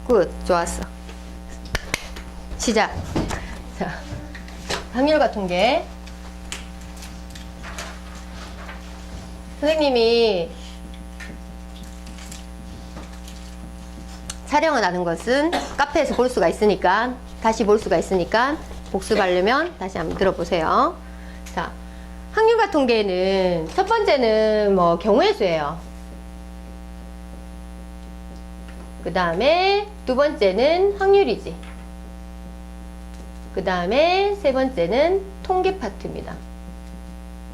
굿. 좋았어. 시작. 자, 확률과 통계. 선생님이 촬영을 하는 것은 카페에서 볼 수가 있으니까, 다시 볼 수가 있으니까 복습하려면 다시 한번 들어보세요. 자, 확률과 통계는 첫 번째는 뭐 경우의 수예요. 그 다음에 두 번째는 확률이지. 그 다음에 세 번째는 통계 파트입니다.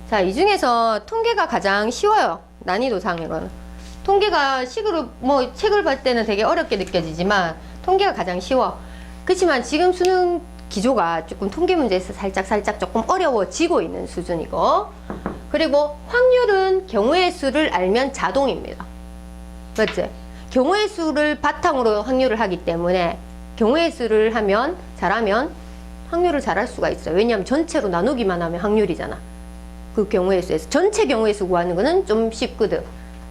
자, 이 중에서 통계가 가장 쉬워요. 난이도상으로는. 통계가 식으로 뭐 책을 볼 때는 되게 어렵게 느껴지지만 통계가 가장 쉬워. 그렇지만 지금 수능 기조가 조금 통계 문제에서 살짝 조금 어려워지고 있는 수준이고, 그리고 확률은 경우의 수를 알면 자동입니다. 맞지? 경우의 수를 바탕으로 확률을 하기 때문에 경우의 수를 하면 잘하면 확률을 잘할 수가 있어요. 왜냐하면 전체로 나누기만 하면 확률이잖아. 그 경우의 수에서 전체 경우의 수 구하는 거는 좀 쉽거든.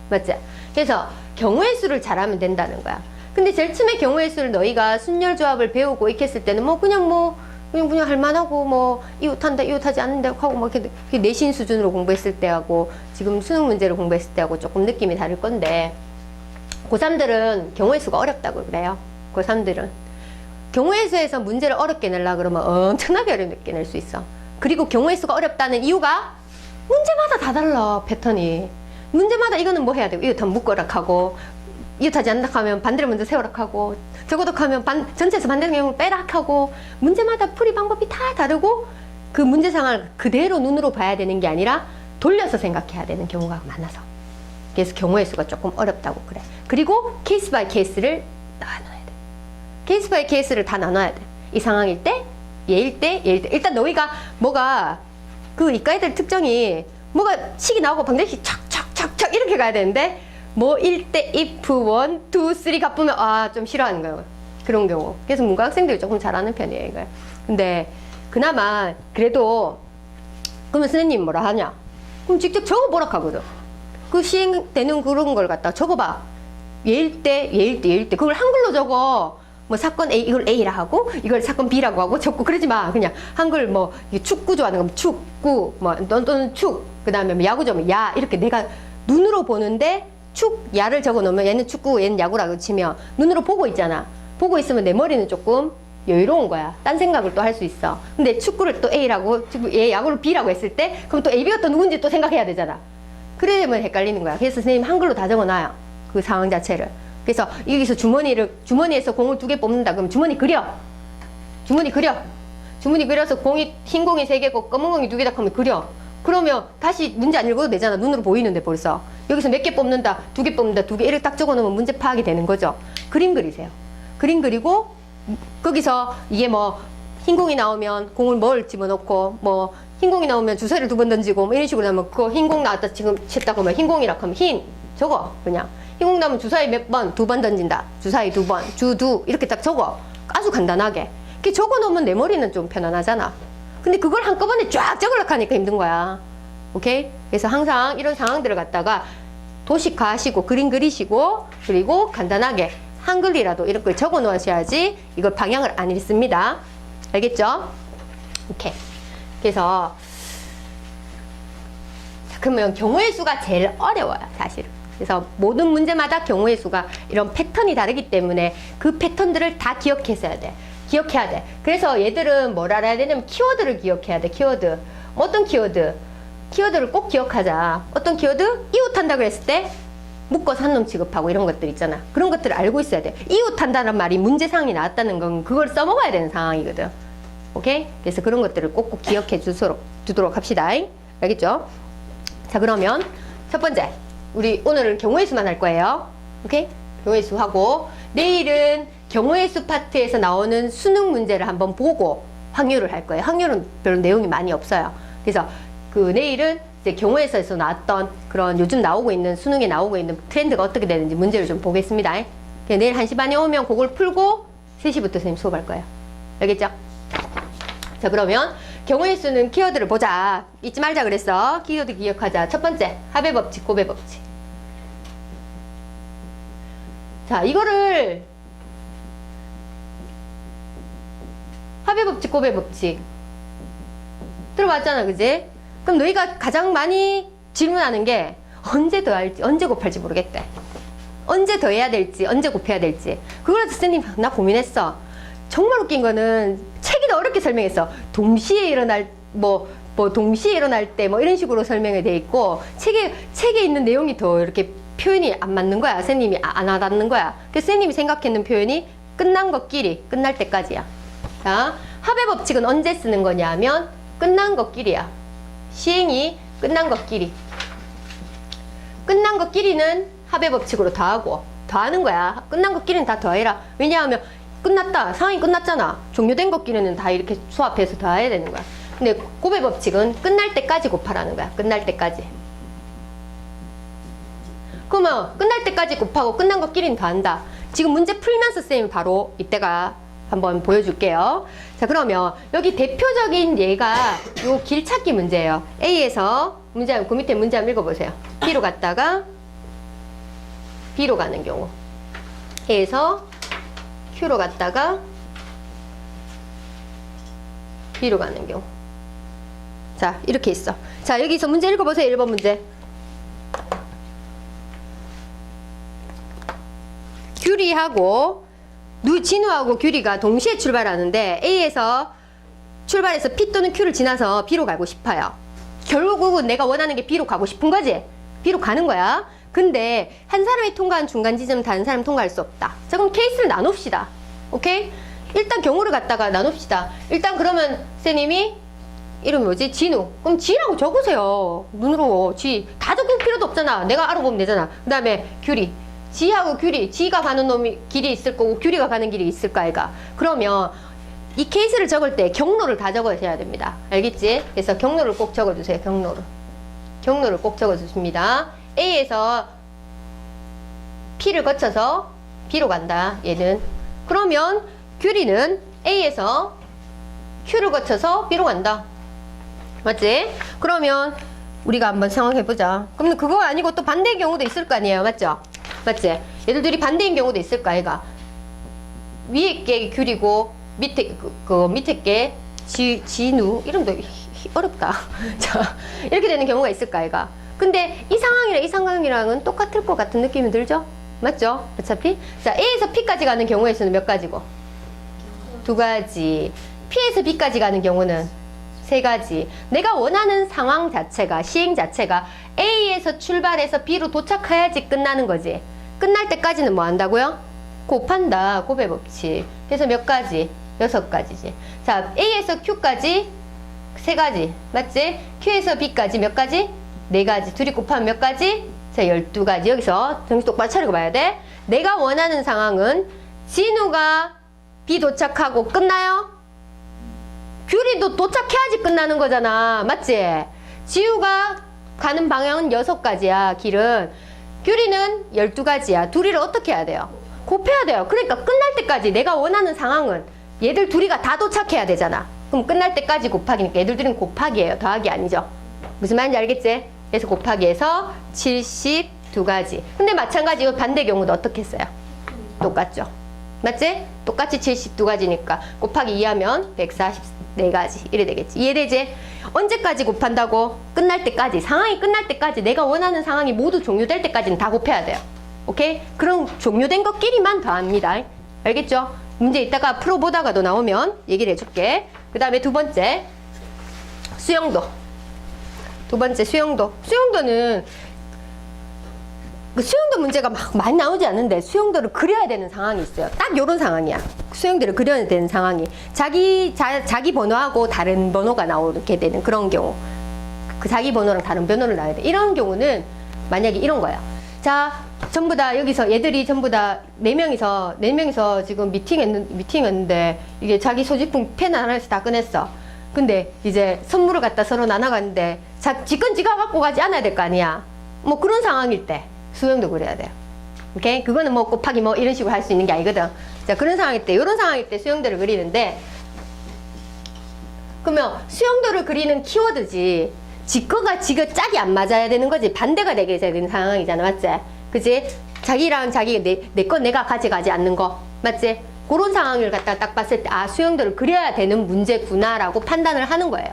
맞지? 그래서 경우의 수를 잘하면 된다는 거야. 근데 제일 처음에 경우의 수를 너희가 순열조합을 배우고 이렇게 했을 때는 뭐 그냥 할만하고 뭐 이웃한다 이웃하지 않는다 하고 막 이렇게 내신 수준으로 공부했을 때하고 지금 수능 문제를 공부했을 때하고 조금 느낌이 다를 건데, 고3들은 경우의 수가 어렵다고 그래요. 고3들은 경우의 수에서 문제를 어렵게 내려고 그러면 엄청나게 어렵게 낼 수 있어. 그리고 경우의 수가 어렵다는 이유가 문제마다 다 달라. 패턴이 문제마다 이거는 뭐 해야 되고, 이웃하면 묶어라 하고, 이웃하지 않는다 하면 반대를 먼저 세워라 하고, 적어도 하면 전체에서 반대의 경우를 빼라 하고, 문제마다 풀이 방법이 다 다르고, 그 문제 상황을 그대로 눈으로 봐야 되는 게 아니라 돌려서 생각해야 되는 경우가 많아서, 그래서 경우의 수가 조금 어렵다고 그래. 그리고 케이스 바이 케이스를 나눠야 돼. 케이스 바이 케이스를 다 나눠야 돼. 이 상황일 때, 얘일 때. 일단 너희가 뭐가 그 이과 애들 특징이 뭐가 식이 나오고 방정식 착착착착 이렇게 가야 되는데, 뭐 1대 if 1, 2, 3 가쁘면 좀 싫어하는 거예요. 그런 경우. 그래서 문과 학생들이 조금 잘하는 편이에요, 이거. 근데 그나마 그래도 그러면 선생님 뭐라 하냐? 그럼 직접 적어보라 하거든. 그 시행되는 그런 걸 갖다 적어봐. 얘일 때. 그걸 한글로 적어. 뭐 사건 A, 이걸 A라 하고, 이걸 사건 B라고 하고 적고 그러지 마. 그냥 한글 뭐 축구 좋아하는 거면 축구, 뭐 또는 축, 그 다음에 뭐 야구 좋아하면 야, 이렇게 내가 눈으로 보는데 축, 야를 적어 놓으면 얘는 축구, 얘는 야구라고 치면 눈으로 보고 있잖아. 보고 있으면 내 머리는 조금 여유로운 거야. 딴 생각을 또 할 수 있어. 근데 축구를 또 A라고, 얘 야구를 B라고 했을 때, 그럼 또 A, B가 또 누군지 또 생각해야 되잖아. 그러면 헷갈리는 거야. 그래서 선생님 한글로 다 적어놔요. 그 상황 자체를. 그래서 여기서 주머니에서 공을 2개 뽑는다. 그럼 주머니 그려. 주머니 그려서 흰 공이 3개고 검은 공이 2개다 하면 그려. 그러면 다시 문제 안 읽어도 되잖아. 눈으로 보이는데 벌써. 여기서 몇 개 뽑는다, 2개 뽑는다, 2개 이렇게 딱 적어 놓으면 문제 파악이 되는 거죠. 그림 그리세요. 그림 그리고 거기서 이게 뭐 흰 공이 나오면 공을 뭘 집어넣고, 뭐 흰 공이 나오면 주사위를 2번 던지고 뭐 이런 식으로 하면 그 흰 공 나왔다 지금 쳤다고 하면 흰 공이라 하면 흰 적어. 그냥 흰 공 나오면 주사위 몇 번, 2번 던진다, 주사위 2번, 주두 이렇게 딱 적어. 아주 간단하게. 이렇게 적어 놓으면 내 머리는 좀 편안하잖아. 근데 그걸 한꺼번에 쫙 적으려고 하니까 힘든 거야. 오케이? 그래서 항상 이런 상황들을 갖다가 도식화하시고 그림 그리시고, 그리고 간단하게 한글이라도 이렇게 적어 놓으셔야지 이걸 방향을 안 잃습니다. 알겠죠? 오케이. 그래서 그러면 경우의 수가 제일 어려워요, 사실은. 그래서 모든 문제마다 경우의 수가 이런 패턴이 다르기 때문에 그 패턴들을 다 기억해야 돼. 그래서 얘들은 뭘 알아야 되냐면 키워드를 기억해야 돼. 키워드. 어떤 키워드? 키워드를 꼭 기억하자. 어떤 키워드? 이웃한다 그랬을 때 묶어서 한 놈 취급하고 이런 것들 있잖아. 그런 것들을 알고 있어야 돼. 이웃한다는 말이 문제상이 나왔다는 건 그걸 써먹어야 되는 상황이거든. 오케이? 그래서 그런 것들을 꼭꼭 기억해 주도록 합시다. 알겠죠? 자, 그러면 첫 번째, 우리 오늘은 경우의 수만 할 거예요. 오케이? 경우의 수 하고, 내일은 경우의 수 파트에서 나오는 수능 문제를 한번 보고 확률을 할 거예요. 확률은 별로 내용이 많이 없어요. 그래서 그 내일은 이제 경우의 수에서 나왔던 그런 요즘 나오고 있는, 수능에 나오고 있는 트렌드가 어떻게 되는지 문제를 좀 보겠습니다. 내일 1시 반에 오면 그걸 풀고 3시부터 선생님 수업할 거예요. 알겠죠? 자, 그러면 경우의 수는 키워드를 보자. 잊지 말자 그랬어. 키워드 기억하자. 첫 번째, 합의 법칙, 곱의 법칙. 자, 이거를 합의 법칙, 곱의 법칙. 들어봤잖아, 그지? 그럼 너희가 가장 많이 질문하는 게 언제 더할지, 언제 곱할지 모르겠대. 언제 더해야 될지, 언제 곱해야 될지. 그거라도 선생님, 나 고민했어. 정말 웃긴 거는 책이 더 어렵게 설명했어. 동시에 일어날, 동시에 일어날 때 뭐 이런 식으로 설명이 돼 있고, 책에 있는 내용이 더 이렇게 표현이 안 맞는 거야. 선생님이 안 와닿는 거야. 그래서 선생님이 생각했는 표현이 끝난 것끼리, 끝날 때까지야. 자, 합의 법칙은 언제 쓰는 거냐 하면 끝난 것끼리야. 시행이 끝난 것끼리. 끝난 것끼리는 합의 법칙으로 더하고, 더하는 거야. 끝난 것끼리는 다 더해라. 왜냐하면 끝났다. 상황이 끝났잖아. 종료된 것끼리는 다 이렇게 수합해서 더해야 되는 거야. 근데 곱의 법칙은 끝날 때까지 곱하라는 거야. 끝날 때까지. 그러면 끝날 때까지 곱하고 끝난 것끼리는 더한다. 지금 문제 풀면서 선생님이 바로 이때가 한번 보여줄게요. 자, 그러면 여기 대표적인 예가 요 길찾기 문제예요. A에서 문제, 그 밑에 문제 한번 읽어보세요. B로 갔다가 B로 가는 경우. A에서 Q로 갔다가 B로 가는 경우. 자, 이렇게 있어. 자, 여기서 문제 읽어보세요. 1번 문제. 규리하고 진우하고 규리가 동시에 출발하는데 A에서 출발해서 P 또는 Q를 지나서 B로 가고 싶어요. 결국은 내가 원하는 게 B로 가고 싶은 거지. B로 가는 거야. 근데 한 사람이 통과한 중간 지점은 다른 사람이 통과할 수 없다. 자, 그럼 케이스를 나눕시다. 오케이? 일단 경우를 갖다가 나눕시다. 일단 그러면 선생님이 이름이 뭐지? 진우. 그럼 지라고 적으세요. 눈으로 지. 다 적을 필요도 없잖아. 내가 알아보면 되잖아. 그 다음에 규리. 지하고 규리. 지가 가는 놈이 길이 있을 거고 규리가 가는 길이 있을 거 아이가. 그러면 이 케이스를 적을 때 경로를 다 적으셔야 됩니다. 알겠지? 그래서 경로를 꼭 적어주세요. 경로를 꼭 적어주십니다. A에서 P를 거쳐서 B로 간다. 얘는. 그러면 규리는 A에서 Q를 거쳐서 B로 간다. 맞지? 그러면 우리가 한번 생각해보자. 그럼 그거 아니고 또 반대의 경우도 있을 거 아니에요. 맞죠? 맞지? 얘들 둘이 반대인 경우도 있을 거 아이가. 위에 게 규리고 밑에 밑에 게 진우. 이름도 어렵다. 자, 이렇게 되는 경우가 있을 거 아이가. 근데 이 상황이랑 이 상황이랑은 똑같을 것 같은 느낌이 들죠? 맞죠? 어차피. 자, A에서 P까지 가는 경우의 수는 몇 가지고? 2가지. P에서 B까지 가는 경우는 3가지. 내가 원하는 상황 자체가, 시행 자체가 A에서 출발해서 B로 도착해야지 끝나는 거지. 끝날 때까지는 뭐 한다고요? 곱한다. 곱의 법칙. 그래서 몇 가지? 6가지지. 자, A에서 Q까지 3가지. 맞지? Q에서 B까지 몇 가지? 4가지. 둘이 곱하면 몇 가지? 자, 12가지. 여기서 정신 똑바로 차리고 봐야 돼. 내가 원하는 상황은 진우가 B 도착하고 끝나요? 규리도 도착해야지 끝나는 거잖아. 맞지? 지우가 가는 방향은 6가지야. 길은. 규리는 12가지야. 둘이를 어떻게 해야 돼요? 곱해야 돼요. 그러니까 끝날 때까지 내가 원하는 상황은 얘들 둘이가 다 도착해야 되잖아. 그럼 끝날 때까지 곱하기니까 얘들 둘은 곱하기예요. 더하기 아니죠. 무슨 말인지 알겠지? 그래서 곱하기해서 72가지. 근데 마찬가지로 반대 경우도 어떻게 했어요? 똑같죠. 맞지? 똑같이 72가지니까 곱하기 2하면 144가지. 이래 되겠지. 이해되지? 언제까지 곱한다고? 끝날 때까지. 상황이 끝날 때까지. 내가 원하는 상황이 모두 종료될 때까지는 다 곱해야 돼요. 오케이? 그럼 종료된 것끼리만 더합니다. 알겠죠? 문제 이따가 풀어보다가도 나오면 얘기를 해줄게. 그 다음에 두 번째, 수영도. 두 번째, 수영도. 수영도는 그 수영도 문제가 막 많이 나오지 않는데 수영도를 그려야 되는 상황이 있어요. 딱 요런 상황이야. 수영도를 그려야 되는 상황이. 자기 번호하고 다른 번호가 나오게 되는 그런 경우. 그 자기 번호랑 다른 번호를 나와야 돼. 이런 경우는 만약에 이런 거야. 자, 전부 다 여기서 얘들이 전부 다 4명이서 지금 미팅했는데 이게 자기 소지품 펜 하나씩 다 꺼냈어. 근데 이제 선물을 갖다 서로 나눠갔는데 지건 지가 갖고 가지 않아야 될 거 아니야. 뭐 그런 상황일 때 수영도 그려야 돼요. 오케이? 그거는 뭐 곱하기 뭐 이런 식으로 할 수 있는 게 아니거든. 자, 그런 상황일 때, 이런 상황일 때 수영도를 그리는데, 그러면 수영도를 그리는 키워드지, 지가 짝이 안 맞아야 되는 거지. 반대가 되게 되는 상황이잖아. 맞지? 그지? 자기랑 자기, 내 건 내가 가져가지 않는 거. 맞지? 그런 상황을 갖다가 딱 봤을 때 아 수형들을 그려야 되는 문제구나 라고 판단을 하는 거예요.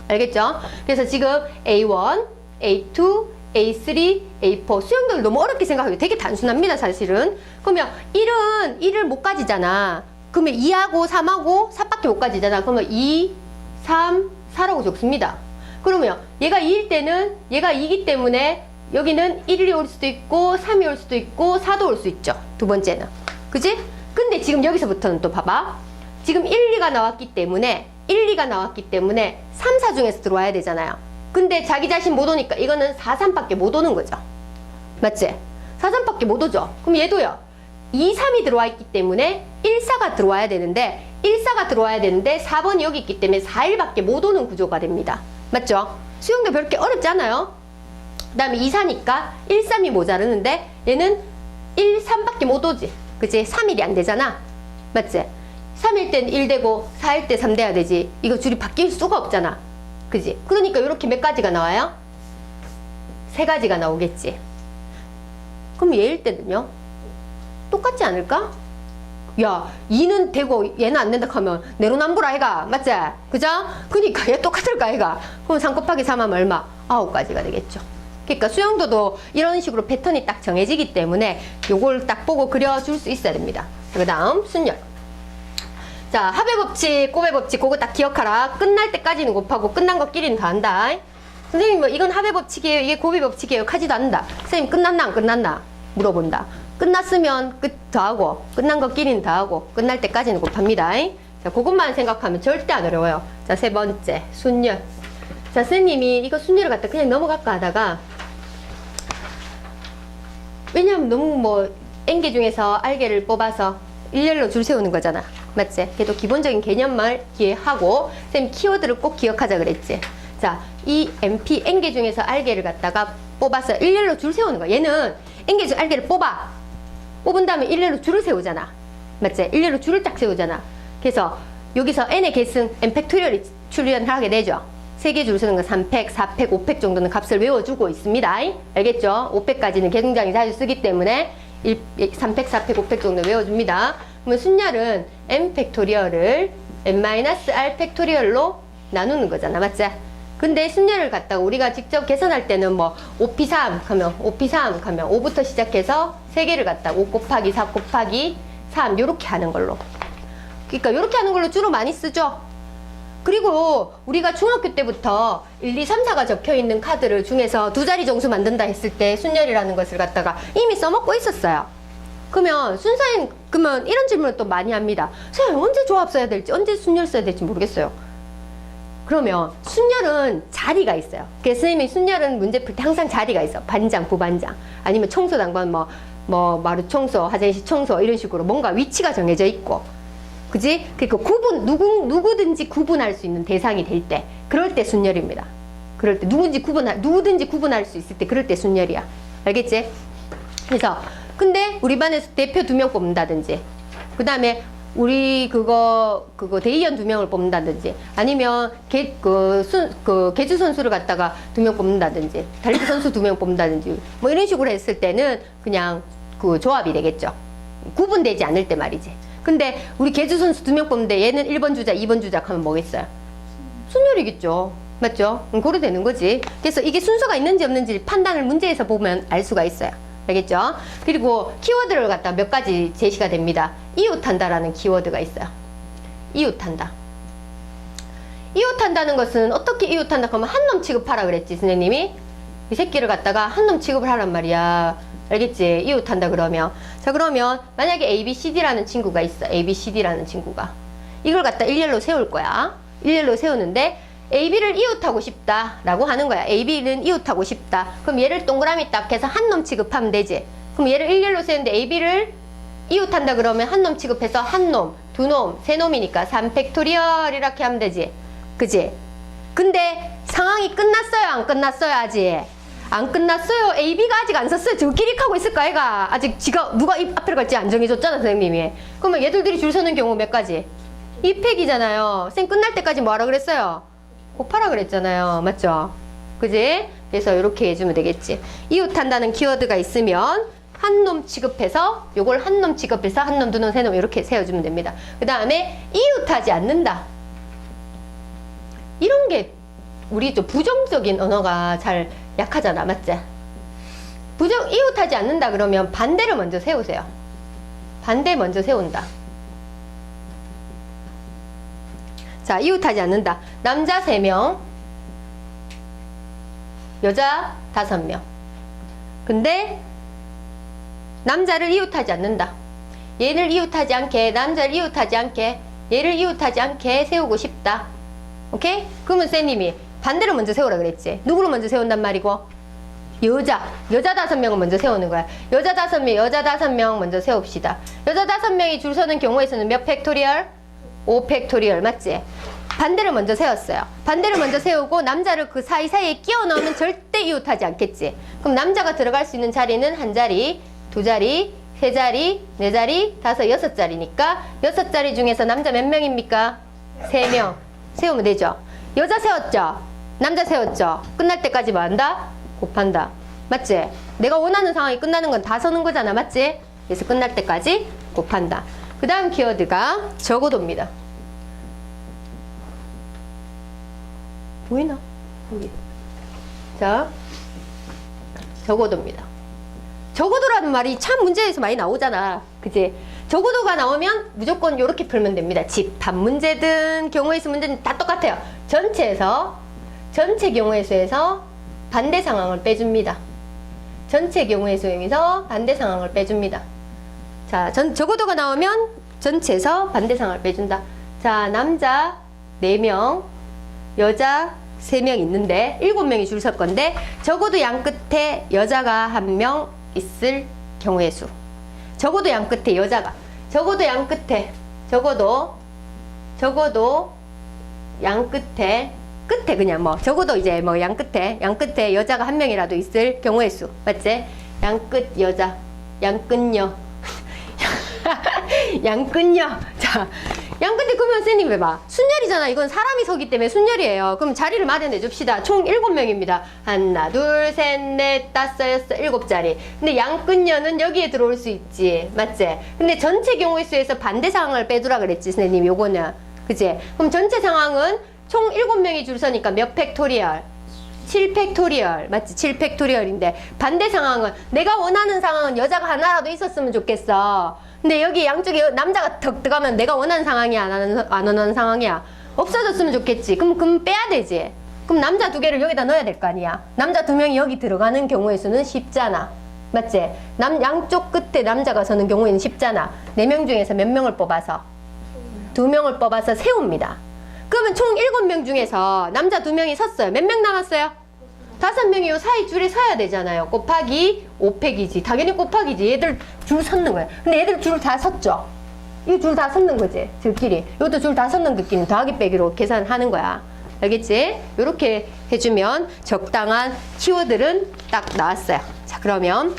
알겠죠? 그래서 지금 A1, A2, A3, A4 수형들 너무 어렵게 생각하고 되게 단순합니다 사실은. 그러면 1은 1을 못 가지잖아. 그러면 2하고 3하고 4밖에 못 가지잖아. 그러면 2, 3, 4라고 적습니다. 그러면 얘가 2일 때는 얘가 2이기 때문에 여기는 1이 올 수도 있고 3이 올 수도 있고 4도 올 수 있죠. 두 번째는. 그지? 근데 지금 여기서부터는 또 봐봐. 지금 1, 2가 나왔기 때문에 3, 4 중에서 들어와야 되잖아요. 근데 자기 자신 못 오니까 이거는 4, 3밖에 못 오는 거죠. 맞지? 4, 3밖에 못 오죠. 그럼 얘도요. 2, 3이 들어와 있기 때문에 1, 4가 들어와야 되는데 1, 4가 들어와야 되는데 4번이 여기 있기 때문에 4, 1밖에 못 오는 구조가 됩니다. 맞죠? 수형도 별게 어렵지 않아요? 그 다음에 2, 4니까 1, 3이 모자르는데 얘는 1, 3밖에 못 오지. 그치? 3, 1이 안 되잖아. 맞지? 3일 땐 1 되고 4일 때 3 돼야 되지. 이거 줄이 바뀔 수가 없잖아. 그지? 그러니까 이렇게 몇 가지가 나와요? 3가지가 나오겠지. 그럼 얘일 때는요? 똑같지 않을까? 야, 2는 되고 얘는 안 된다 하면 내로남불 아이가. 맞지? 그죠? 그러니까 얘 똑같을까 아이가? 그럼 3 곱하기 3 하면 얼마? 9가지가 되겠죠. 그러니까 수영도도 이런 식으로 패턴이 딱 정해지기 때문에 요걸 딱 보고 그려줄 수 있어야 됩니다. 그 다음 순열. 자, 합의 법칙, 곱의 법칙 그거 딱 기억하라. 끝날 때까지는 곱하고 끝난 것끼리는 다 한다. 선생님 뭐 이건 합의 법칙이에요, 이게 곱의 법칙이에요 하지도 않는다. 선생님 끝났나 안 끝났나 물어본다. 끝났으면 끝 더하고 끝난 것끼리는 더하고 끝날 때까지는 곱합니다. 자, 그것만 생각하면 절대 안 어려워요. 자, 3번째 순열. 자, 선생님이 이거 순열을 갖다 그냥 넘어갈까 하다가 왜냐면 너무 뭐 N개 중에서 R개를 뽑아서 일렬로 줄 세우는 거잖아. 맞지? 그래도 기본적인 개념만 이해하고 선생님 키워드를 꼭 기억하자 그랬지. 자, 이 MP N개 중에서 R개를 갖다가 뽑아서 일렬로 줄 세우는 거야. 얘는 N개 중 R개를 뽑은 다음에 일렬로 줄을 세우잖아. 맞지? 일렬로 줄을 딱 세우잖아. 그래서 여기서 N의 계승 N팩토리얼이 출현하게 되죠. 3개 줄 세우는 거 3팩, 4팩, 5팩 정도는 값을 외워주고 있습니다. 알겠죠? 5팩까지는 계승장이 자주 쓰기 때문에 3팩, 4팩, 5팩 정도 외워줍니다. 그러면 순열은 N팩토리얼을 N-R 팩토리얼로 나누는 거잖아. 맞지? 근데 순열을 갖다가 우리가 직접 계산할 때는 뭐 5P3 하면 5P3 하면 5부터 시작해서 3개를 갖다가 5 곱하기 4 곱하기 3 요렇게 하는 걸로. 그러니까 요렇게 하는 걸로 주로 많이 쓰죠. 그리고 우리가 중학교 때부터 1, 2, 3, 4가 적혀있는 카드를 중에서 2자리 정수 만든다 했을 때 순열이라는 것을 갖다가 이미 써먹고 있었어요. 그러면 그러면 이런 질문을 또 많이 합니다. 선생님 언제 조합 써야 될지 언제 순열 써야 될지 모르겠어요. 그러면 순열은 자리가 있어요. 그래서 선생님이 순열은 문제 풀 때 항상 자리가 있어. 반장, 부반장 아니면 청소 당번 뭐 마루 청소, 화장실 청소 이런 식으로 뭔가 위치가 정해져 있고 그지? 그러니까 누구든지 구분할 수 있는 대상이 될 때 그럴 때 순열입니다. 그럴 때 누구든지 구분할 수 있을 때 그럴 때 순열이야. 알겠지? 그래서 근데 우리 반에서 대표 2명 뽑는다든지 그 다음에 우리 그거 대의원 2명을 뽑는다든지 아니면 계주 선수를 갖다가 2명 뽑는다든지 달리기 선수 2명 뽑는다든지 뭐 이런 식으로 했을 때는 그냥 그 조합이 되겠죠. 구분되지 않을 때 말이지. 근데 우리 계주 선수 2명 뽑는데 얘는 1번 주자 2번 주자 하면 뭐겠어요? 순열이겠죠. 맞죠? 그래 되는 거지. 그래서 이게 순서가 있는지 없는지 판단을 문제에서 보면 알 수가 있어요. 알겠죠? 그리고 키워드를 갖다 몇 가지 제시가 됩니다. 이웃한다라는 키워드가 있어요. 이웃한다. 이웃한다는 것은 어떻게 이웃한다 하면 한 놈 취급하라 그랬지 선생님이. 이 새끼를 갖다가 한 놈 취급을 하란 말이야. 알겠지? 이웃한다 그러면. 자, 그러면 만약에 ABCD라는 친구가 있어. ABCD라는 친구가. 이걸 갖다 일렬로 세울 거야. 일렬로 세우는데 AB를 이웃하고 싶다 라고 하는 거야. AB는 이웃하고 싶다. 그럼 얘를 동그라미 딱 해서 한 놈 취급하면 되지. 그럼 얘를 일렬로 세우는데 AB를 이웃한다 그러면 한 놈 취급해서 한 놈, 2놈, 3놈이니까 3팩토리얼 이렇게 하면 되지. 그지? 근데 상황이 끝났어요? 안 끝났어요? 아직? 안 끝났어요. AB가 아직 안 썼어요. 저끼리 하고 있을까 얘가? 아직 지가 누가 입 앞을 갈지 안 정해줬잖아 선생님이. 그러면 얘들이 줄 서는 경우 몇 가지? 2팩이잖아요. 쌤 끝날 때까지 뭐 하라 그랬어요? 곱하라 그랬잖아요. 맞죠? 그지? 그래서 이렇게 해주면 되겠지. 이웃한다는 키워드가 있으면 한 놈 취급해서 요걸 한 놈 취급해서 한 놈, 두 놈, 세 놈 이렇게 세워주면 됩니다. 그 다음에 이웃하지 않는다. 이런 게 우리 좀 부정적인 언어가 잘 약하잖아. 맞지? 이웃하지 않는다 그러면 반대를 먼저 세우세요. 반대 먼저 세운다. 자, 이웃하지 않는다. 남자 3명, 여자 5명. 근데 남자를 이웃하지 않는다. 얘를 이웃하지 않게, 남자를 이웃하지 않게, 얘를 이웃하지 않게 세우고 싶다. 오케이? 그러면 쌤님이 반대로 먼저 세우라 그랬지. 누구를 먼저 세운단 말이고? 여자 5명을 먼저 세우는 거야. 여자 5명 먼저 세웁시다. 여자 5명이 줄 서는 경우에서는 몇 팩토리얼? 5팩토리얼 맞지? 반대를 먼저 세웠어요. 반대를 먼저 세우고 남자를 그 사이사이에 끼워 넣으면 절대 이웃하지 않겠지. 그럼 남자가 들어갈 수 있는 자리는 한 자리, 두 자리, 세 자리, 네 자리, 다섯, 여섯 자리니까 6자리 중에서 남자 몇 명입니까? 3명 세우면 되죠. 여자 세웠죠? 남자 세웠죠? 끝날 때까지 뭐 한다? 곱한다. 맞지? 내가 원하는 상황이 끝나는 건 다 서는 거잖아. 맞지? 그래서 끝날 때까지 곱한다. 그 다음 키워드가 적어도입니다. 보이나? 여기. 자, 적어도입니다. 적어도라는 말이 참 문제에서 많이 나오잖아. 그치? 적어도가 나오면 무조건 이렇게 풀면 됩니다. 집합 문제든 경우의 수 문제든 다 똑같아요. 전체 경우의 수에서 반대 상황을 빼줍니다. 전체 경우의 수에서 반대 상황을 빼줍니다. 자, 적어도가 나오면 전체에서 반대 상황을 빼준다. 자, 남자 4명, 여자 3명 있는데 7명이 줄 설 건데 적어도 양 끝에 여자가 1명 있을 경우의 수. 적어도 양 끝에 여자가, 적어도 양 끝에, 적어도 양 끝에 그냥 뭐 적어도 이제 뭐 양 끝에 여자가 1명이라도 있을 경우의 수. 맞지? 양 끝 여자, 양 끝녀. 양 끝녀. 자, 양 끝에 그러면 선생님 해봐. 순열이잖아. 이건 사람이 서기 때문에 순열이에요. 그럼 자리를 마련해 줍시다. 총 7명입니다. 하나, 둘, 셋, 넷, 다섯, 여섯, 7자리. 근데 양 끝녀는 여기에 들어올 수 있지. 맞지? 근데 전체 경우의 수에서 반대 상황을 빼두라 그랬지, 선생님. 요거는. 그치? 그럼 전체 상황은 총 7명이 줄 서니까 몇 팩토리얼? 7팩토리얼. 맞지? 7팩토리얼인데 반대 상황은 내가 원하는 상황은 여자가 하나라도 있었으면 좋겠어. 근데 여기 양쪽에 남자가 턱 들어가면 내가 원하는 상황이야? 안 원하는 상황이야? 없어졌으면 좋겠지. 그럼 빼야 되지. 그럼 남자 2개를 여기다 넣어야 될 거 아니야? 남자 2명이 여기 들어가는 경우의 수는 쉽잖아. 맞지? 양쪽 끝에 남자가 서는 경우에는 쉽잖아. 4명 중에서 몇 명을 뽑아서? 2명을 뽑아서 세웁니다. 그러면 총 7명 중에서 남자 2명이 섰어요. 몇 명 남았어요? 5명이 요 사이 줄에 서야 되잖아요. 곱하기 5팩이지. 당연히 곱하기지. 얘들 줄 섰는 거야. 근데 얘들 줄 다 섰죠? 이 줄 다 섰는 거지. 들끼리. 이것도 줄 다 섰는 느낌. 더하기 빼기로 계산하는 거야. 알겠지? 이렇게 해주면 적당한 키워드는 딱 나왔어요. 자, 그러면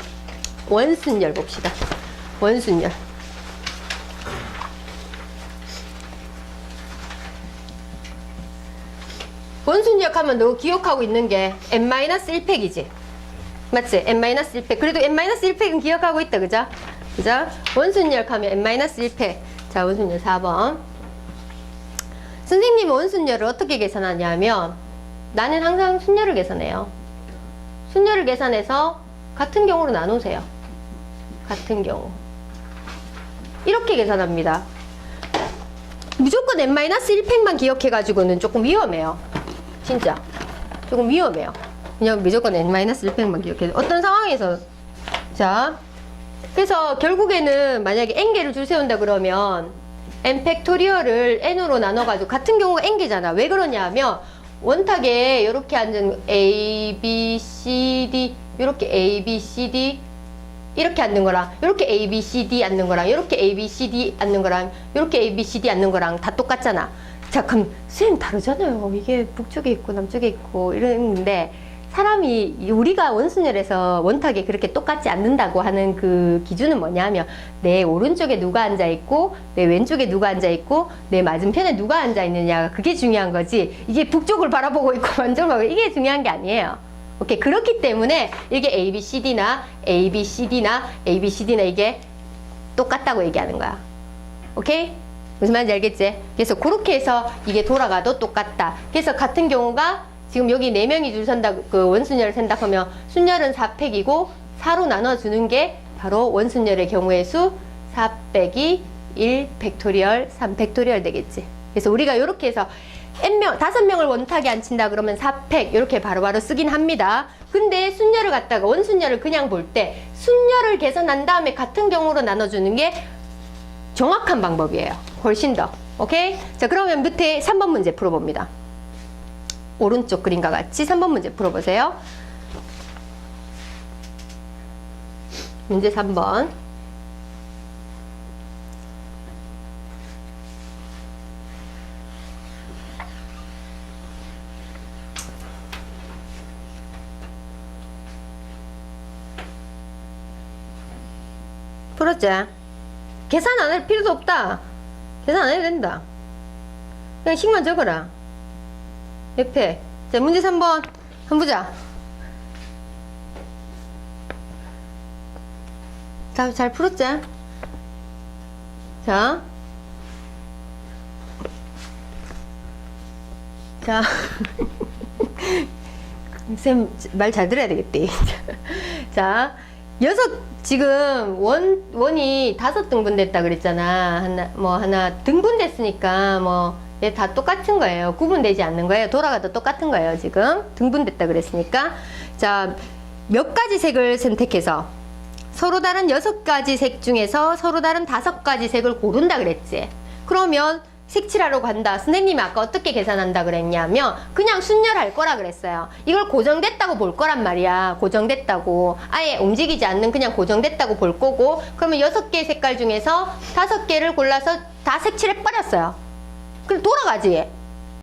원순열 봅시다. 원순열. 원순역 하면 너 기억하고 있는 게 n-1팩이지. 맞지? n-1팩. 그래도 n-1팩은 기억하고 있다. 그죠? 그죠? 원순역 하면 n-1팩. 자, 원순열 4번. 선생님은 원순열을 어떻게 계산하냐면 나는 항상 순열을 계산해요. 순열을 계산해서 같은 경우로 나누세요. 같은 경우. 이렇게 계산합니다. 무조건 n-1팩만 기억해가지고는 조금 위험해요. 진짜 조금 위험해요. 그냥 무조건 n-1팩만 기억해서 어떤 상황에서 자, 그래서 결국에는 만약에 n개를 줄 세운다 그러면 n 팩토리얼을 n으로 나눠가지고 같은 경우가 n개잖아. 왜 그러냐 하면 원탁에 이렇게 앉은 a, b, c, d 이렇게 a, b, c, d 이렇게 앉는 거랑 이렇게 a, b, c, d 앉는 거랑 이렇게 a, b, c, d 앉는 거랑 이렇게 a, b, c, d 앉는 거랑 다 똑같잖아. 자, 그럼 쌤 다르잖아요. 이게 북쪽에 있고 남쪽에 있고 이러는데 사람이 우리가 원순열에서 원탁에 그렇게 똑같지 않는다고 하는 그 기준은 뭐냐면 내 오른쪽에 누가 앉아 있고 내 왼쪽에 누가 앉아 있고 내 맞은편에 누가 앉아 있느냐가 그게 중요한 거지. 이게 북쪽을 바라보고 있고 완쪽을 바라보고 이게 중요한 게 아니에요. 오케이. 그렇기 때문에 이게 ABCD나 ABCD나 ABCD나 이게 똑같다고 얘기하는 거야. 오케이? 무슨 말인지 알겠지? 그래서 그렇게 해서 이게 돌아가도 똑같다. 그래서 같은 경우가 지금 여기 4명이 줄 선다, 그 원순열을 센다 하면 순열은 4팩이고 4로 나눠주는 게 바로 원순열의 경우의 수 4 빼기 1 팩토리얼 3 팩토리얼 되겠지. 그래서 우리가 이렇게 해서 n명, 5명을 원탁에 앉힌다 그러면 4팩 이렇게 바로바로 쓰긴 합니다. 근데 순열을 갖다가 원순열을 그냥 볼 때 순열을 계산한 다음에 같은 경우로 나눠주는 게 정확한 방법이에요. 훨씬 더. 오케이? 자, 그러면 밑에 3번 문제 풀어봅니다. 오른쪽 그림과 같이 3번 문제 풀어보세요. 문제 3번. 풀었지? 계산 안 할 필요도 없다. 계산 안 해도 된다. 그냥 식만 적어라. 옆에. 자, 문제 3번. 한번 보자. 자, 잘 풀었지? 자. 자. 쌤, 말 잘 들어야 되겠대. 자. 지금 원이 5등분 됐다 그랬잖아. 하나 등분됐으니까 얘 다 똑같은 거예요. 구분되지 않는 거예요. 돌아가도 똑같은 거예요. 지금 등분됐다 그랬으니까. 자, 몇 가지 색을 선택해서 서로 다른 6가지 색 중에서 서로 다른 5가지 색을 고른다 그랬지. 그러면 색칠하러 간다. 선생님이 아까 어떻게 계산한다 그랬냐면 그냥 순열할 거라 그랬어요. 이걸 고정됐다고 볼 거란 말이야. 고정됐다고. 아예 움직이지 않는 그냥 고정됐다고 볼 거고, 그러면 6개의 색깔 중에서 5개를 골라서 다 색칠해 버렸어요. 그럼 돌아가지.